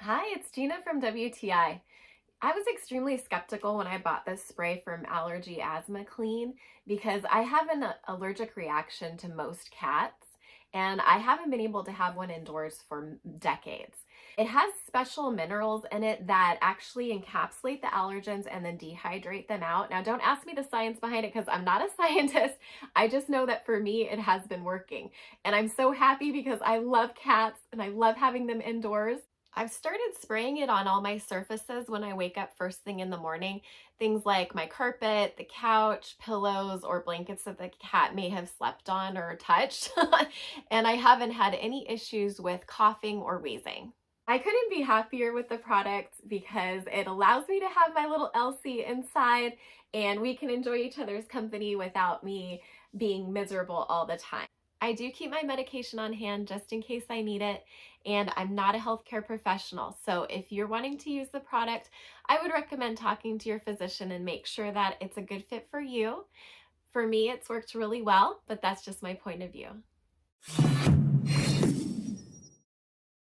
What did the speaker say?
Hi, it's Gina from WTI. I was extremely skeptical when I bought this spray from Allergy Asthma Clean because I have an allergic reaction to most cats and I haven't been able to have one indoors for decades. It has special minerals in it that actually encapsulate the allergens and then dehydrate them out. Now, don't ask me the science behind it because I'm not a scientist. I just know that for me, it has been working. And I'm so happy because I love cats and I love having them indoors. I've started spraying it on all my surfaces when I wake up first thing in the morning. Things like my carpet, the couch, pillows, or blankets that the cat may have slept on or touched. And I haven't had any issues with coughing or wheezing. I couldn't be happier with the product because it allows me to have my little Elsie inside and we can enjoy each other's company without me being miserable all the time. I do keep my medication on hand just in case I need it, and I'm not a healthcare professional. So if you're wanting to use the product, I would recommend talking to your physician and make sure that it's a good fit for you. For me, it's worked really well, but that's just my point of view.